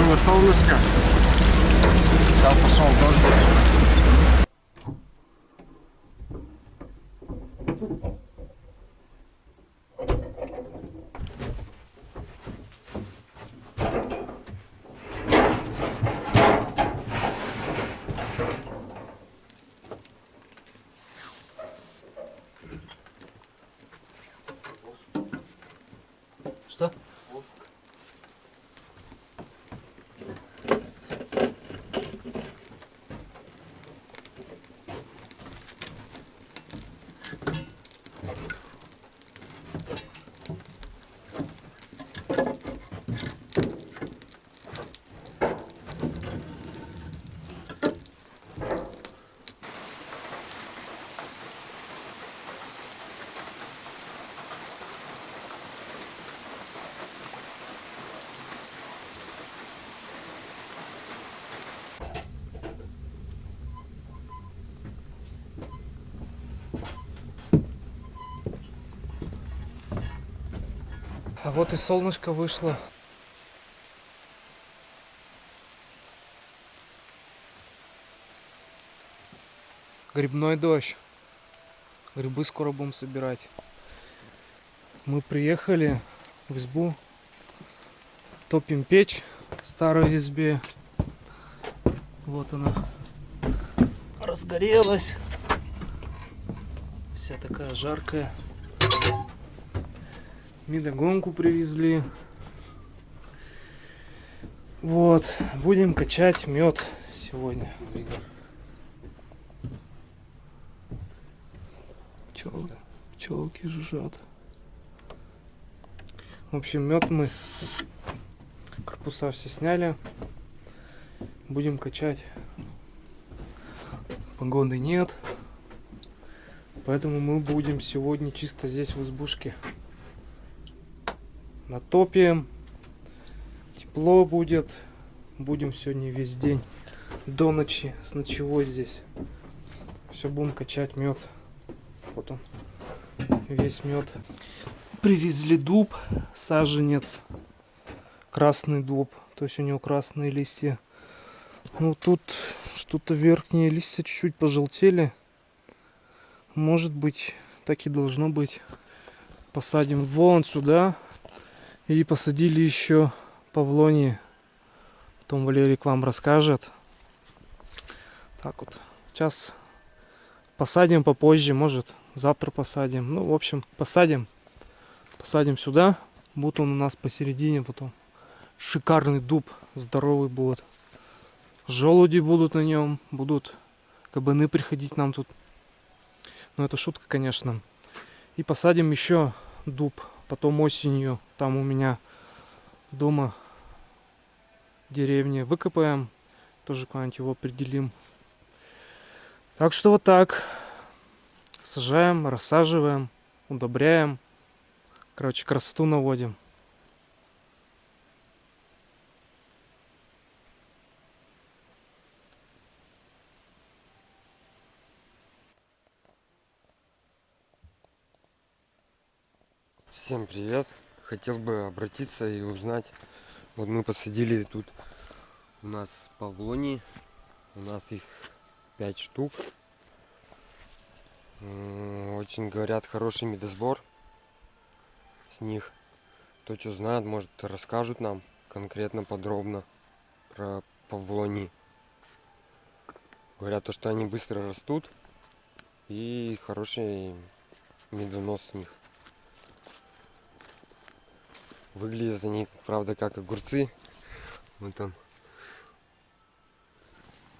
было солнышко. Сейчас пошел дождь. Что? А вот и солнышко вышло. Грибной дождь. Грибы скоро будем собирать. Мы приехали в избу. Топим печь в старой избе. Вот она разгорелась. Вся такая жаркая. Медогонку привезли. Вот. Будем качать мед сегодня. Пчелки жужжат. В общем, мед мы корпуса все сняли. Будем качать. Погоды нет. Поэтому мы будем сегодня чисто здесь в избушке. Натопим. Тепло будет. Будем сегодня весь день до ночи с ночевой здесь. Все будем качать мед. Вот он. Весь мед. Привезли дуб, саженец. Красный дуб. То есть у него красные листья. Ну тут что-то верхние листья чуть-чуть пожелтели. Может быть, так и должно быть. Посадим вон сюда. И посадили еще павлонии. Потом Валерик вам расскажет. Так вот. Сейчас посадим попозже, может завтра посадим. Ну, в общем, посадим. Посадим сюда. Будет он у нас посередине потом. Шикарный дуб. Здоровый будет. Желуди будут на нем. Будут кабаны приходить нам тут. Ну, это шутка, конечно. И посадим еще дуб. Потом осенью. Там у меня дома в деревне выкопаем. Тоже куда-нибудь его определим. Так что вот так. Сажаем, рассаживаем, удобряем. Короче, красоту наводим. Всем привет! Хотел бы обратиться и узнать. Вот мы посадили тут у нас павлонии. У нас их 5 штук. Очень, говорят, хороший медосбор с них. Кто что знает, может расскажут нам конкретно подробно про павлонии. Говорят, то, что они быстро растут и хороший медонос с них. Выглядят они, правда, как огурцы. Вот там,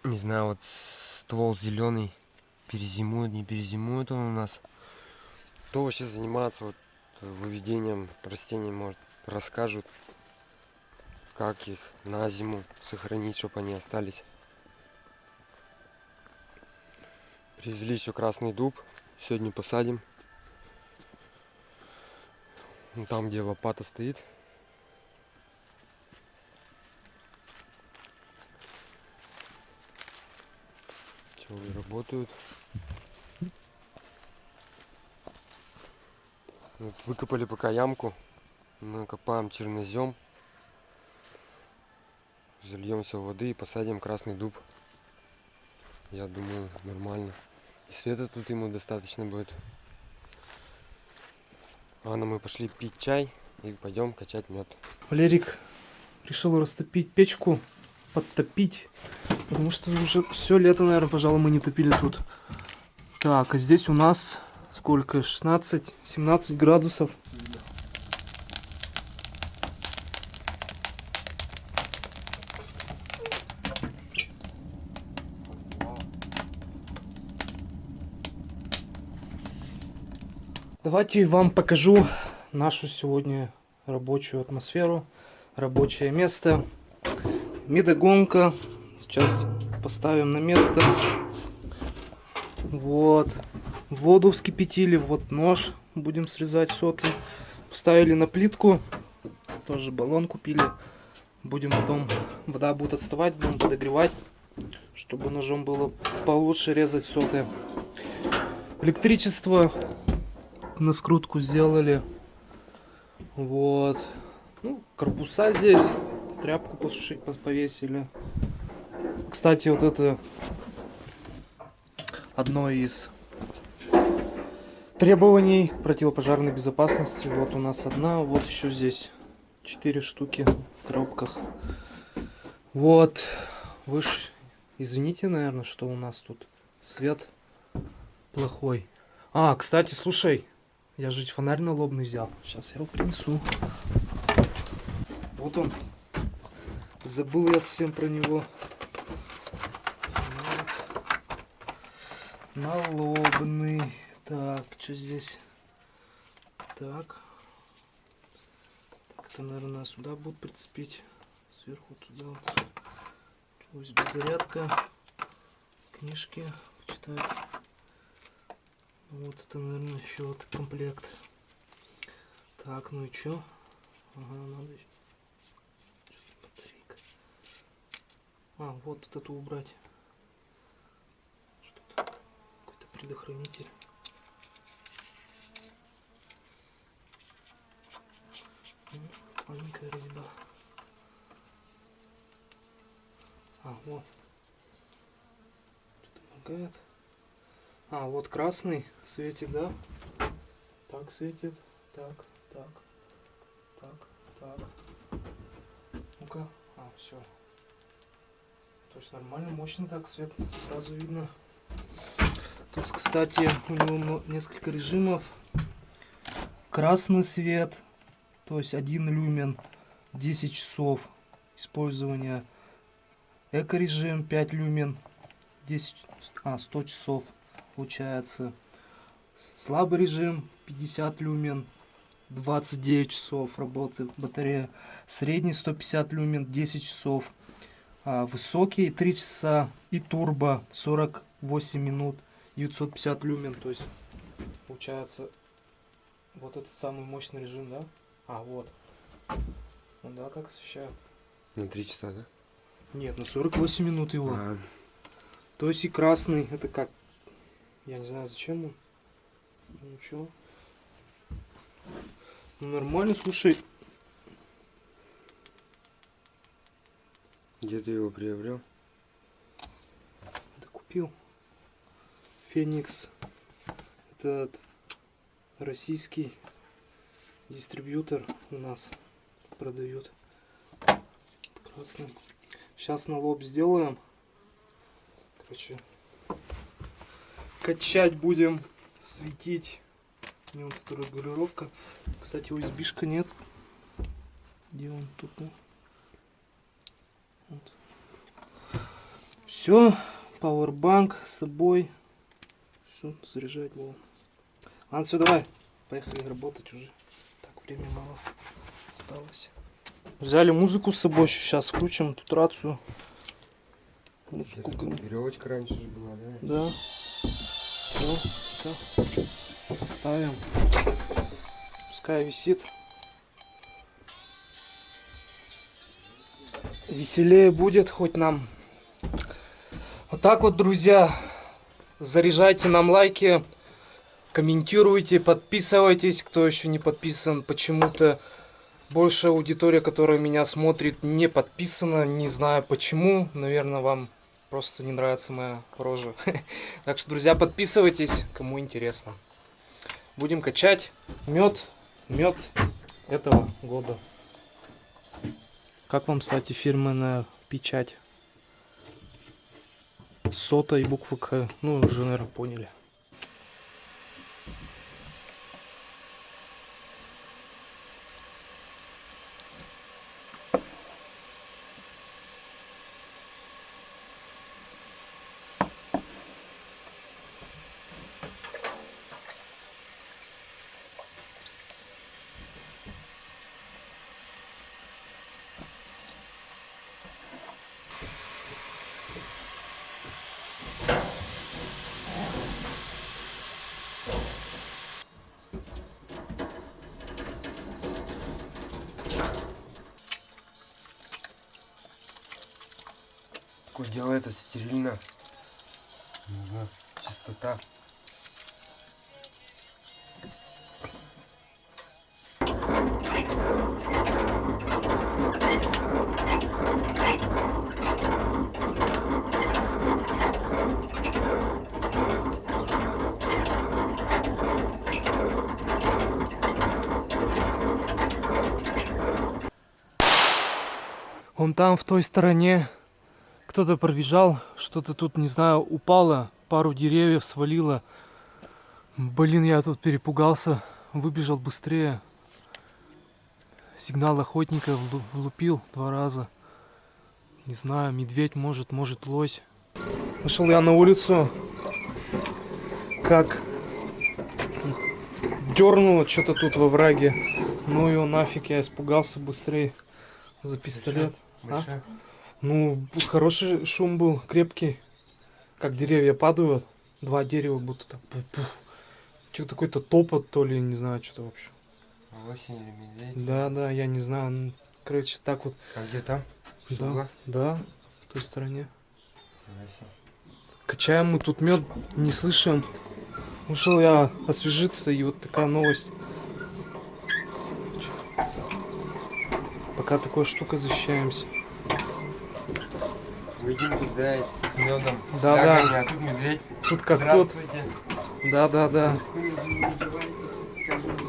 не знаю, вот ствол зеленый. Перезимует, не перезимует он у нас. Кто вообще занимается вот выведением растений, может, расскажут, как их на зиму сохранить, чтобы они остались. Привезли еще красный дуб. Сегодня посадим. Там, где лопата стоит. Пчелы работают. Вот выкопали пока ямку. Мы копаем чернозем. зальем все воды и посадим красный дуб. Я думаю, нормально. И света тут ему достаточно будет. Ладно, мы пошли пить чай и пойдем качать мед. Валерик решил растопить печку, подтопить, потому что уже все лето, наверное, пожалуй, мы не топили тут. Так, а здесь у нас сколько? 16-17 градусов. Давайте вам покажу нашу сегодня рабочую атмосферу, рабочее место. Медогонка. Сейчас поставим на место. Вот. Воду вскипятили. Вот нож. Будем срезать соки. Поставили на плитку. Тоже баллон купили. Будем потом... Вода будет отставать. Будем подогревать. Чтобы ножом было получше резать соки. Электричество на скрутку сделали. Вот. Ну, корпуса здесь. Тряпку посушить повесили. Кстати, вот это одно из требований к противопожарной безопасности. Вот у нас одна, вот еще здесь 4 штуки в коробках. Вот. Вы ж извините, наверное, что у нас тут свет плохой. А, кстати, слушай, я же фонарь налобный взял. Сейчас я его принесу. Вот он. Забыл я совсем про него. Вот. Налобный. Так, что здесь? Так. Это, наверное, сюда будут прицепить. Сверху вот сюда вот. USB зарядка. Книжки почитать. Вот это, наверное, еще вот комплект. Так, ну и чё? Ага, надо еще. Батарейка. А, вот эту убрать. Что-то. Какой-то предохранитель. Маленькая резьба. А, вот. Что-то моргает. А, вот красный светит, да? Так светит. Так, так, так, так. Ну-ка. А, все. То есть нормально, мощно так свет сразу видно. Тут, кстати, у него несколько режимов. Красный свет, то есть 1 люмен, 10 часов использования. Эко-режим 5 люмен, 100 часов. Получается слабый режим 50 люмен, 29 часов работы батарея, средний 150 люмен, 10 часов, высокий 3 часа и турбо 48 минут, 950 люмен. То есть получается вот этот самый мощный режим, да? А, вот. Ну да, как освещаю. На 3 часа, да? Нет, на 48 минут его. А, То есть и красный, это как? Я не знаю, зачем он. Ну ничего. Ну нормально, слушай. где ты его приобрел? Да купил. Феникс. Этот российский дистрибьютор у нас продают. Красный. Сейчас на лоб сделаем. Короче. Качать будем, светить. У него тут регулировка. Кстати, USB-шка нет. Где он тут? Да? Вот. Все, пауэрбанк с собой. Все, заряжать было. Ладно, все, давай. Поехали работать уже. Так, времени мало осталось. Взяли музыку с собой. Сейчас включим тут рацию. Музыку. Веревочка раньше же была, да? Да. Ну, все. Поставим. Пускай висит. Веселее будет хоть нам. Вот так вот, друзья. Заряжайте нам лайки. Комментируйте, подписывайтесь, кто еще не подписан. Почему-то Большая аудитория, которая меня смотрит, не подписана. Не знаю почему. Наверное, вам просто не нравится моя рожа. Так что, друзья, подписывайтесь, кому интересно. Будем качать мед этого года. Как вам, кстати, фирменная печать? Сота и буква К. Ну, уже, наверное, поняли. Такое дело это стерильно. Ага, чистота. Вон там, в той стороне, кто-то пробежал, что-то тут, не знаю, упало, пару деревьев свалило. Блин, я тут перепугался, выбежал быстрее. Сигнал охотника влупил 2 раза. Не знаю, медведь может лось. Вышел я на улицу, как дернуло что-то тут во враге. Ну его нафиг, я испугался быстрее за пистолет. Большая? Ну, хороший шум был, крепкий. Как деревья падают. 2 дерева будто так. Что-то какой-то топот, то ли, не знаю, что-то вообще. Лосень или медведь? Да, я не знаю. Ну, короче, так вот. А где там? С Да, угла? да, в той стороне. Хорошо. Качаем мы тут мед, не слышим. Ушел я освежиться, и вот такая новость. Пока такой штукой защищаемся. Мы едем туда с медом, с Да. флягами, а тут медведь. Тут как тут. Здравствуйте. Да. Откуда вы называете? Скажите.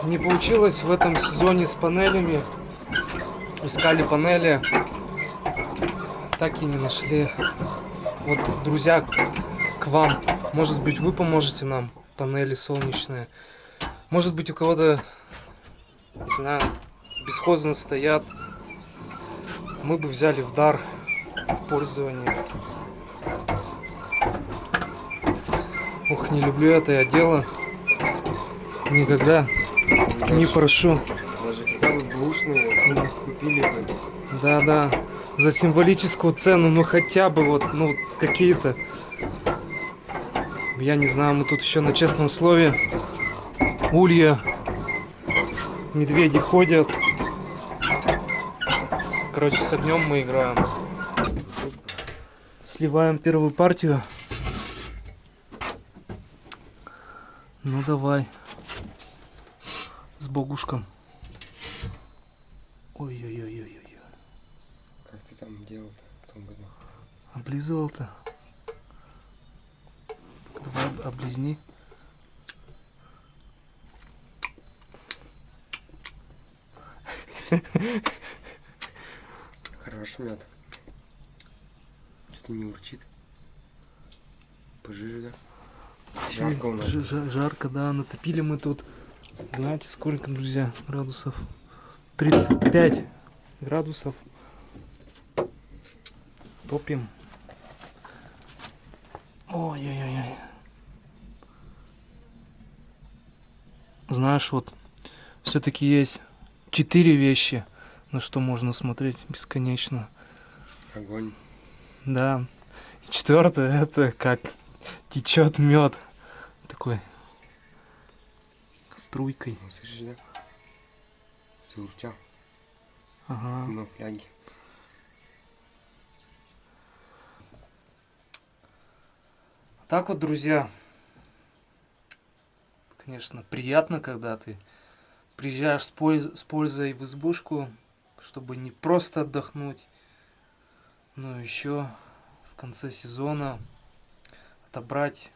Не получилось в этом сезоне с панелями. Искали панели. Так и не нашли. Вот, друзья, к вам. Может быть, вы поможете нам. Панели солнечные. Может быть, у кого-то, не знаю, бесхозно стоят. Мы бы взяли в дар, в пользование. Ох, не люблю это дело. Никогда не прошу. Даже когда вы бэушные купили бы. Да. За символическую цену, ну хотя бы вот, ну какие-то. Я не знаю, мы тут еще на честном слове. Улья. Медведи ходят. Короче, с огнем мы играем. Сливаем первую партию. Ну давай. С богушком. Ой-ой-ой-ой-ой. Как ты там делал-то в том году? Облизывал-то. Давай облизни. Хороший мед. Что-то не урчит. Пожиже, да? Жарко у нас. Жарко, да. Натопили мы тут. Знаете, сколько, друзья, градусов? 35 градусов. Топим. Ой-ой-ой. Знаешь, вот все-таки есть 4 вещи, на что можно смотреть бесконечно. Огонь. Да. И 4-е это как течет мед. Такой струйкой. Ну, слышишь, да? Заурчал. Ага. На фляге. Так вот, друзья. конечно, приятно, когда ты приезжаешь с пользой в избушку, чтобы не просто отдохнуть, но еще в конце сезона отобрать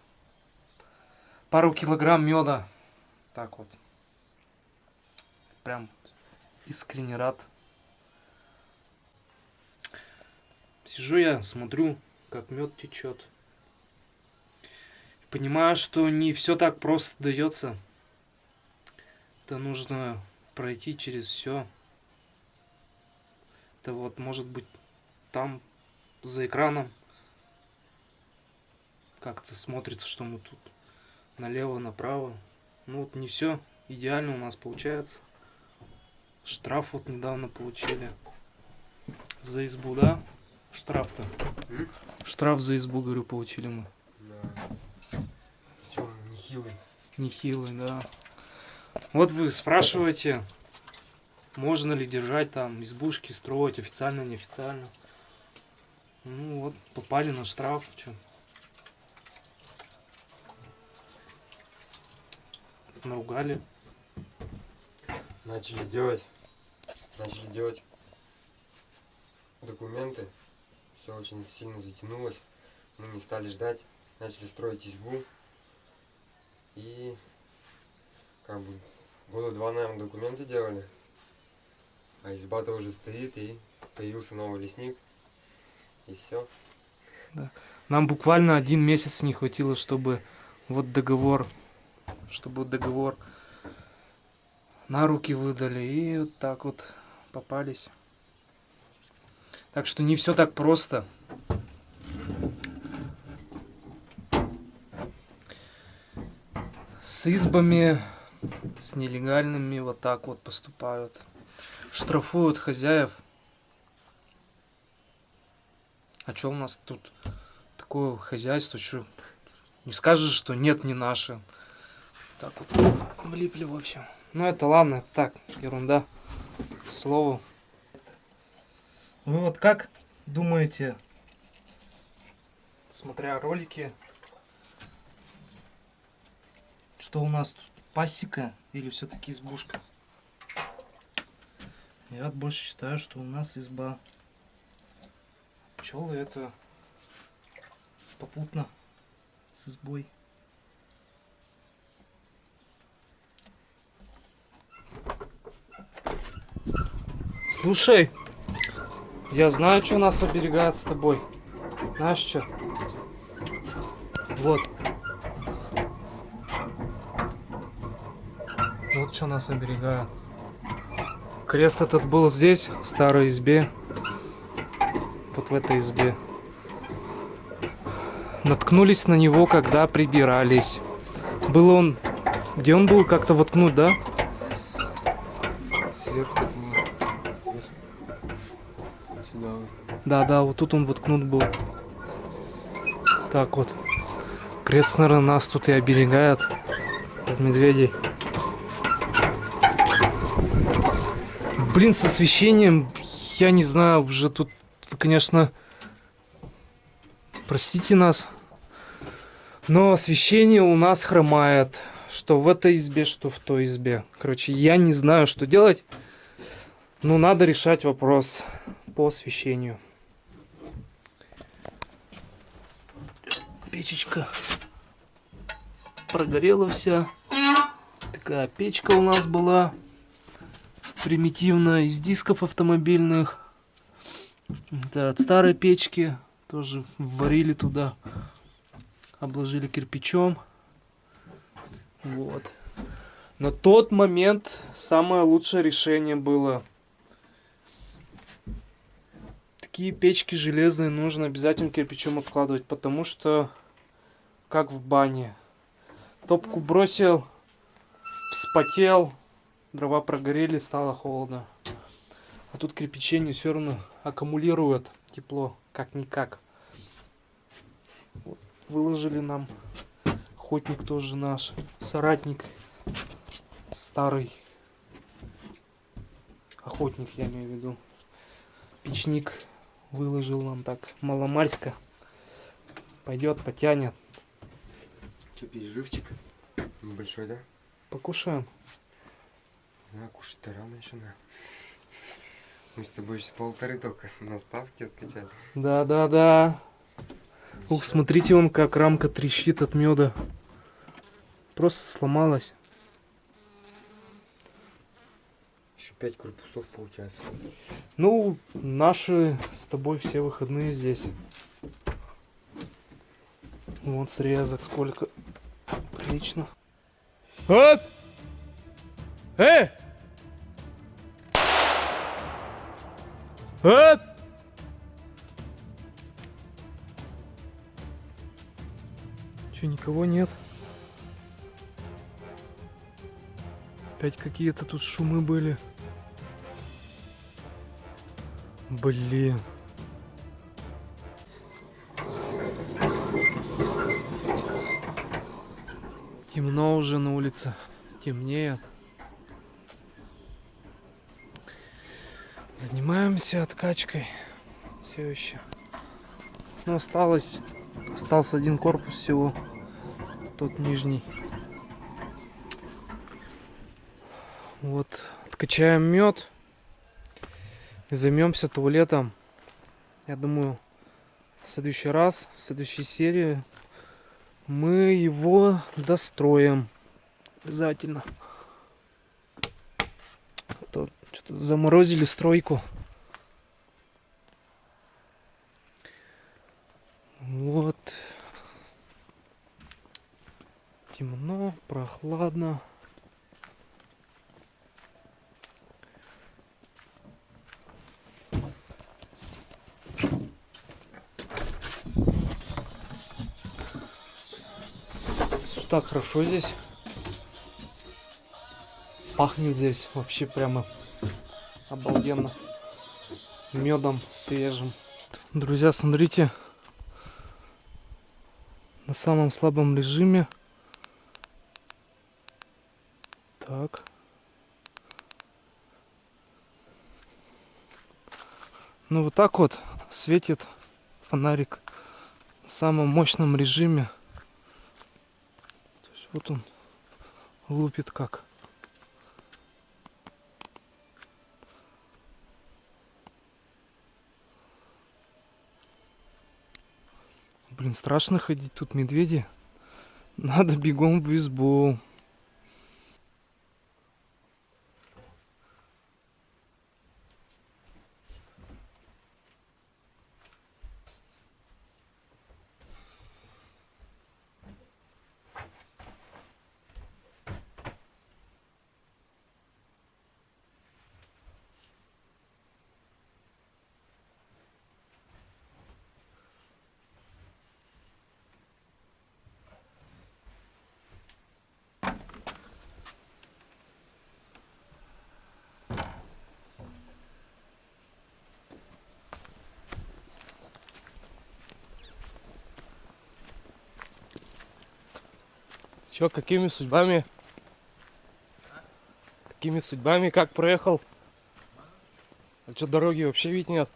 пару килограмм меда. Так вот. Прям искренне рад. Сижу я, смотрю, как мед течет. Понимаю, что не все так просто дается. Это нужно пройти через все. Это вот может быть там за экраном как-то смотрится, что мы тут налево, направо. Ну вот не все идеально у нас получается. Штраф вот недавно получили за избу, да? Штраф-то. Штраф за избу, говорю, получили мы. Да. Причем нехилый. Нехилый, да. Вот вы спрашиваете, можно ли держать там избушки, строить официально, неофициально. Ну вот, попали на штраф. Чё? Наругали. Начали делать документы. Все очень сильно затянулось. Мы не стали ждать. Начали строить избу. И как бы года 2, наверное, документы делали. А изба-то уже стоит, и появился новый лесник. И все. Да. Нам буквально 1 месяц не хватило, чтобы вот договор на руки выдали. И вот так вот попались. Так что не все так просто. С избами, с нелегальными вот так вот поступают. Штрафуют хозяев. А что у нас тут такое хозяйство? Что не скажешь, что нет, не наше. Так вот влипли в общем. Ну это ладно, это так, ерунда. К слову. Вы вот как думаете, смотря ролики, что у нас тут пасека или все-таки избушка? Я вот больше считаю, что у нас изба. Пчелы это попутно с избой. Слушай, я знаю, что нас оберегает с тобой. Знаешь что? Вот. Вот что нас оберегает. Крест этот был здесь, в старой избе. Вот в этой избе. Наткнулись на него, когда прибирались. Был он... Где он был? Как-то воткнут, да? Сверху вот сюда. Да, вот тут он воткнут был. Так вот. Крест, наверное, нас тут и оберегает от медведей. Блин, с освещением, я не знаю, уже тут, конечно, простите нас, но освещение у нас хромает. Что в этой избе, что в той избе. Короче, я не знаю, что делать, но надо решать вопрос по освещению. Печечка прогорела вся. Такая печка у нас была. Примитивная, из дисков автомобильных. Это от старой печки. Тоже варили туда. Обложили кирпичом. Вот. На тот момент самое лучшее решение было. Такие печки железные нужно обязательно кирпичом обкладывать, потому что как в бане. Топку бросил, вспотел, дрова прогорели, стало холодно. А тут кирпичение все равно аккумулирует тепло, как-никак. Вот, выложили нам. Охотник тоже наш, соратник, старый охотник, я имею в виду. Печник выложил нам так маломальска. Пойдет, потянет. Что, перерывчик? Небольшой, да? Покушаем. На, кушать-то рано еще, на. Мы с тобой еще 1,5 только на ставке откачали. Да. Ух, смотрите, он как рамка трещит от меда. Просто сломалась. Еще 5 корпусов получается. Ну, наши с тобой все выходные здесь. Вот срезок сколько. Прилично. Оп! Оп! Че, никого нет? Опять какие-то тут шумы были. Блин. Темно уже на улице. Темнеет. Занимаемся откачкой. Все еще. Ну, остался один корпус всего. Тот нижний. Вот. Откачаем мед. И займемся туалетом. Я думаю, в следующий раз, в следующей серии мы его достроим. Обязательно. А то что-то заморозили стройку. Вот. Темно, прохладно. Так хорошо здесь. Пахнет здесь вообще прямо обалденно. Медом свежим. Друзья, смотрите. На самом слабом режиме. Так. Ну вот так вот светит фонарик на самом мощном режиме. То есть вот он лупит как. Блин, страшно ходить, тут медведи. Надо бегом в избу. Чё, какими судьбами? Какими судьбами, как проехал? А чё, дороги вообще ведь нет?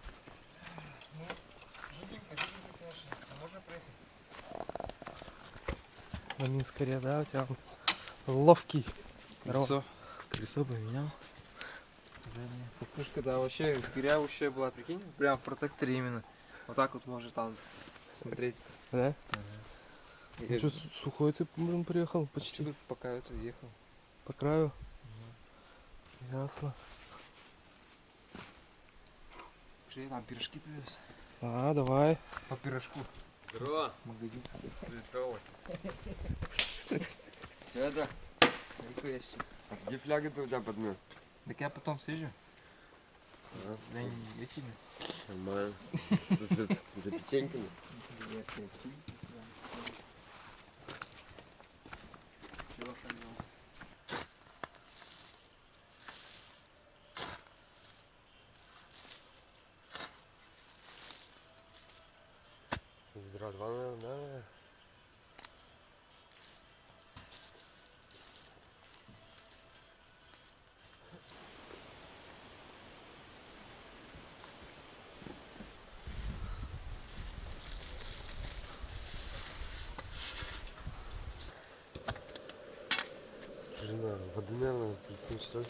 На Минскаре, да, у тебя ловкий. Колесо поменял. Задняя покушка, да, вообще дырявущая была, прикинь, прям в протекторе именно. Вот так вот может там смотреть. Да? Ага. Ну что, сухой ты приехал почти Почти пока это ехал. по краю? Ясно. Что я там пирожки привез? А, давай. По пирожку. Здорово, Магазин. святого. Че это? Ящик. А где фляга-то у тебя под мед? Так я потом съезжу. Я не этими. Нормально. За печеньками. Ведра 2, наверное, да? Жена воды, наверное, плеснуть, что ли?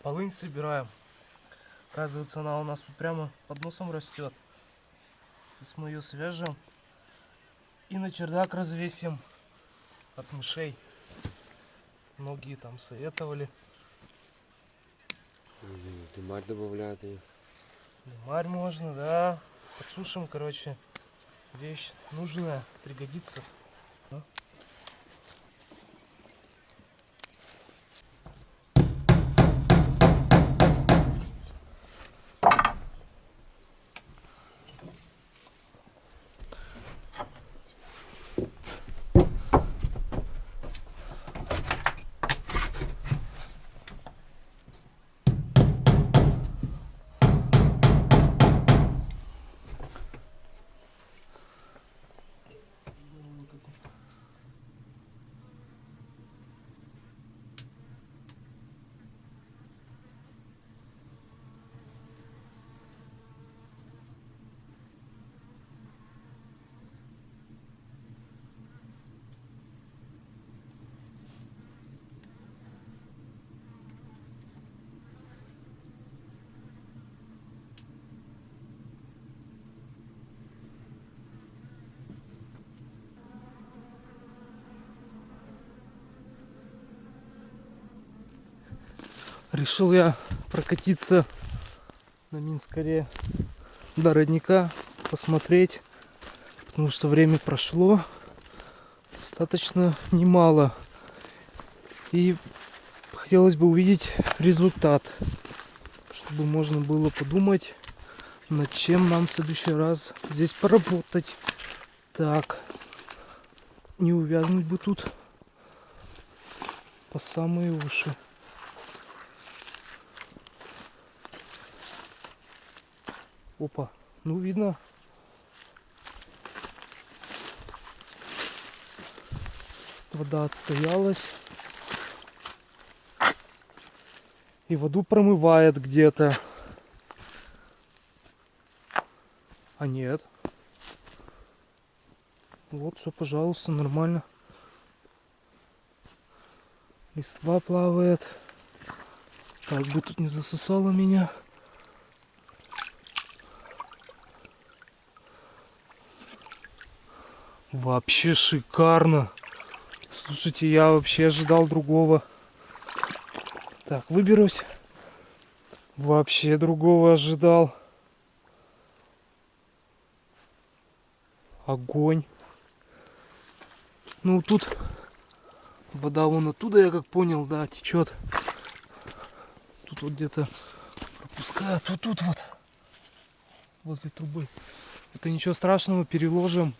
Полынь собираем. Оказывается, она у нас тут прямо под носом растет. Сейчас мы ее свяжем и на чердак развесим от мышей. Многие там советовали. Дымарь добавляют ее. Марь можно, да. Подсушим, короче. Вещь нужная, пригодится. Да? Решил я прокатиться на Минскаре до родника, посмотреть, потому что время прошло достаточно немало. И хотелось бы увидеть результат, чтобы можно было подумать, над чем нам в следующий раз здесь поработать. Так, не увязнуть бы тут по самые уши. Опа, ну видно. Вода отстоялась. И воду промывает где-то. А нет. Вот, все, пожалуйста, нормально. Листва плавает. Так бы тут не засосало меня. Вообще шикарно. Слушайте, я вообще ожидал другого. Так, выберусь. Вообще другого ожидал. Огонь. Ну тут вода вон оттуда, я как понял, да, течет. Тут вот где-то пропускает. Вот тут вот. Возле трубы. Это ничего страшного, переложим.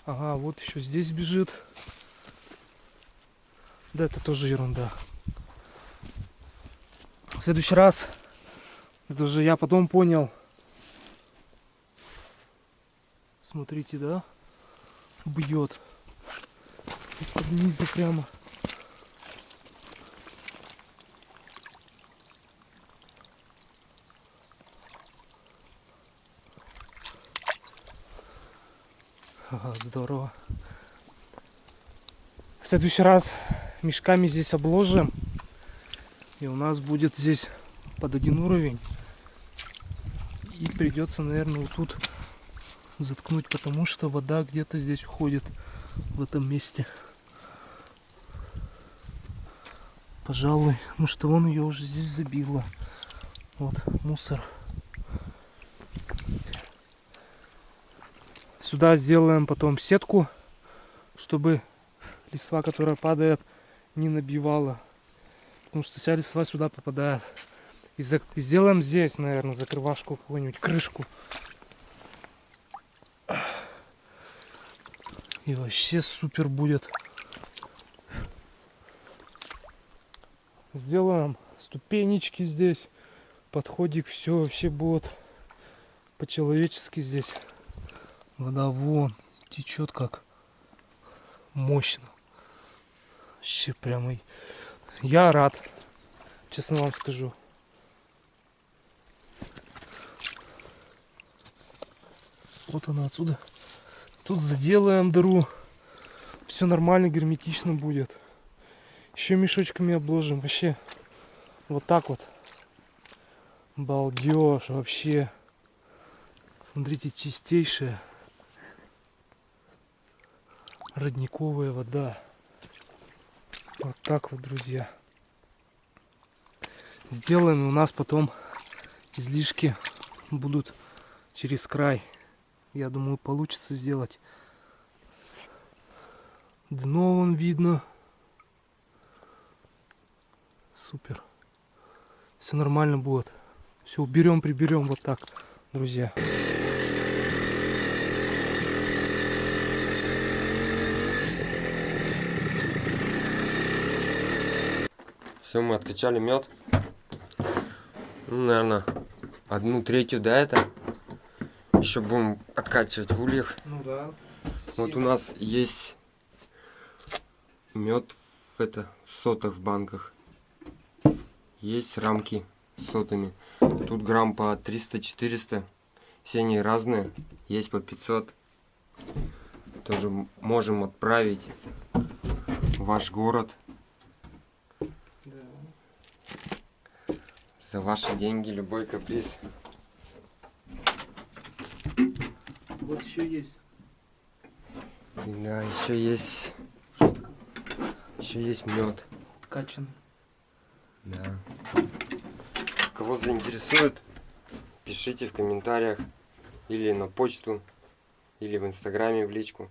Ага, вот еще здесь бежит. Да, это тоже ерунда. В следующий раз, это же я потом понял. Смотрите, да? Бьет. Из-под низа прямо. Ага, здорово. В следующий раз мешками здесь обложим. И у нас будет здесь под один уровень. И придется, наверное, вот тут заткнуть, потому что вода где-то здесь уходит в этом месте. пожалуй. Ну что, вон ее уже здесь забило. Вот, мусор. Сюда сделаем потом сетку, чтобы листва, которая падает, не набивала. Потому что вся листва сюда попадает. И сделаем здесь, наверное, закрывашку какую-нибудь, крышку. И вообще супер будет. Сделаем ступенечки здесь. Подходик, все вообще будет по-человечески здесь. Вода вон течет как мощно. Вообще прямо я рад, честно вам скажу. Вот она отсюда. Тут заделаем дыру. Все нормально, герметично будет. Еще мешочками обложим. Вообще вот так вот. Балдеж вообще. Смотрите, чистейшая родниковая вода. Вот так вот, друзья. Сделаем, и у нас потом излишки будут через край. Я думаю, получится сделать. Дно вон видно. Супер. Все нормально будет. Все уберем, приберем вот так, друзья. Все, мы откачали мед. Ну, наверное, 1/3 до этого. Еще будем откачивать в ульях. Ну да. Вот у нас есть мед в сотах в банках. Есть рамки с сотами. Тут грамм по 300-400. Все они разные. Есть по 500. Тоже можем отправить в ваш город. За ваши деньги любой каприз. Вот еще есть. Да, еще есть. Еще есть мед. Качанный. Да. Кого заинтересует, пишите в комментариях или на почту, или в инстаграме в личку.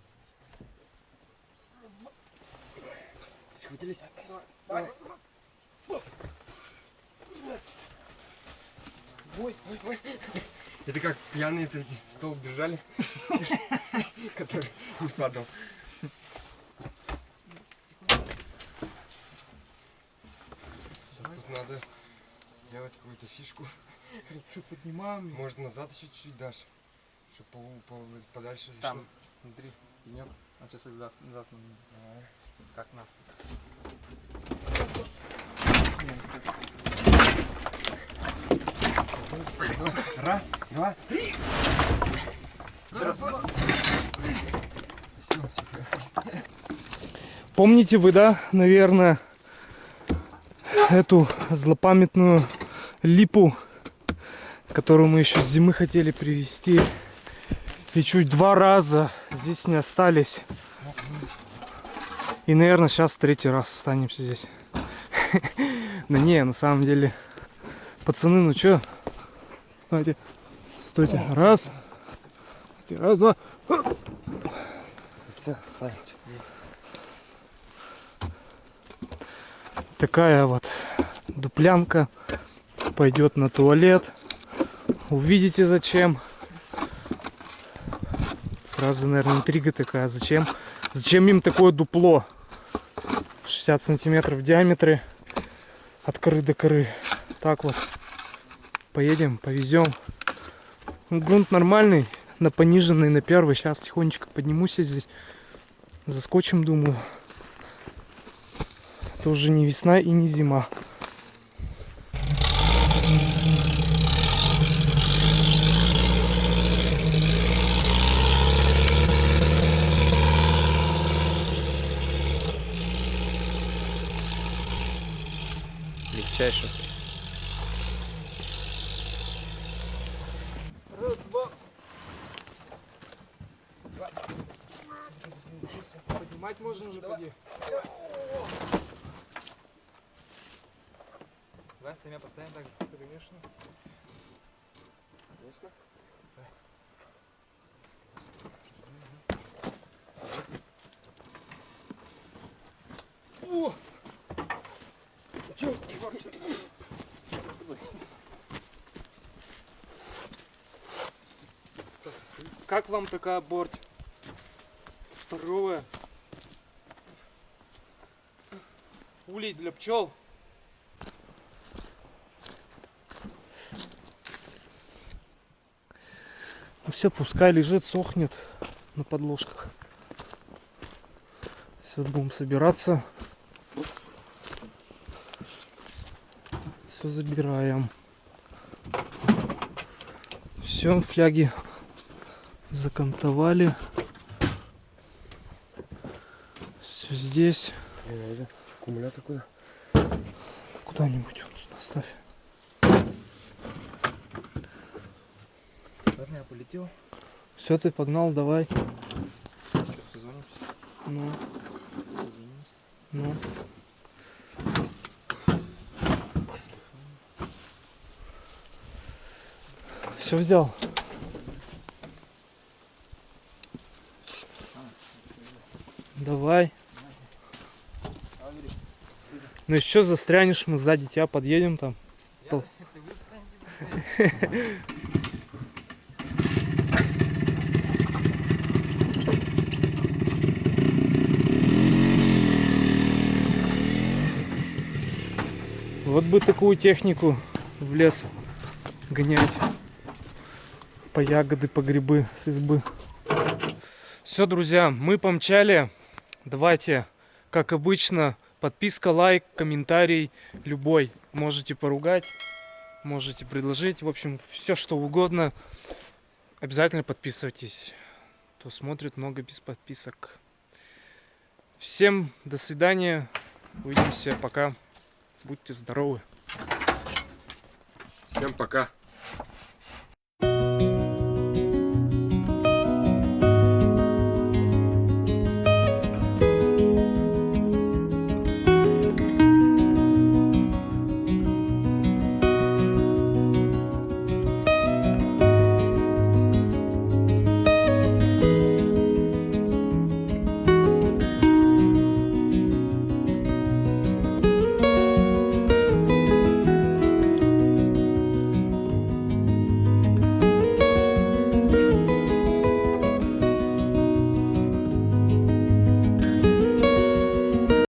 Это как пьяные стол держали, который не падал. Сейчас тут надо сделать какую-то фишку. Что, поднимаем? Может, назад еще чуть-чуть дашь, чтобы подальше зашло. Там, смотри, пенек. А сейчас назад. Как нас тут. Раз, два, три. Сейчас. Помните вы, да, наверное, эту злопамятную липу, которую мы еще с зимы хотели привезти. И чуть 2 раза здесь не остались. И, наверное, сейчас 3-й раз останемся здесь. Да не, на самом деле, пацаны, ну чё? Давайте, стойте. Раз. Раз, два. Такая вот дуплянка пойдет на туалет. Увидите зачем. Сразу, наверное, интрига такая. Зачем им такое дупло? 60 сантиметров в диаметре. От коры до коры. Так вот. Поедем, повезем. Грунт нормальный. На пониженный, на первый. Сейчас тихонечко поднимусь я здесь. Заскочим, думаю. Это уже не весна и не зима. Легчайше. Раз, два. Поднимать можно уже, поди. Вася, меня постоянно так. Конечно. Конечно. О! Чё? Как вам такая борть? Второе. Улей для пчел. Ну все, пускай лежит, сохнет на подложках. Сейчас будем собираться. Все забираем. Все, фляги закантовали. Все здесь. Аккумулятор куда? Куда-нибудь вот сюда ставь. Ладно, я полетел. Все, ты погнал, давай. Сейчас созвонимся. Ну, Созвонимся. ну. Все взял. Давай. Ну еще застрянешь, мы сзади тебя подъедем там. Пол- Ты выстрелил. Вот бы такую технику в лес гонять. По ягоды, по грибы с избы. Все, друзья, мы помчали. Давайте, как обычно, подписка, лайк, комментарий любой. Можете поругать, можете предложить. В общем, все что угодно. Обязательно подписывайтесь. Кто смотрит много без подписок. Всем до свидания. Увидимся. Пока. Будьте здоровы. Всем пока.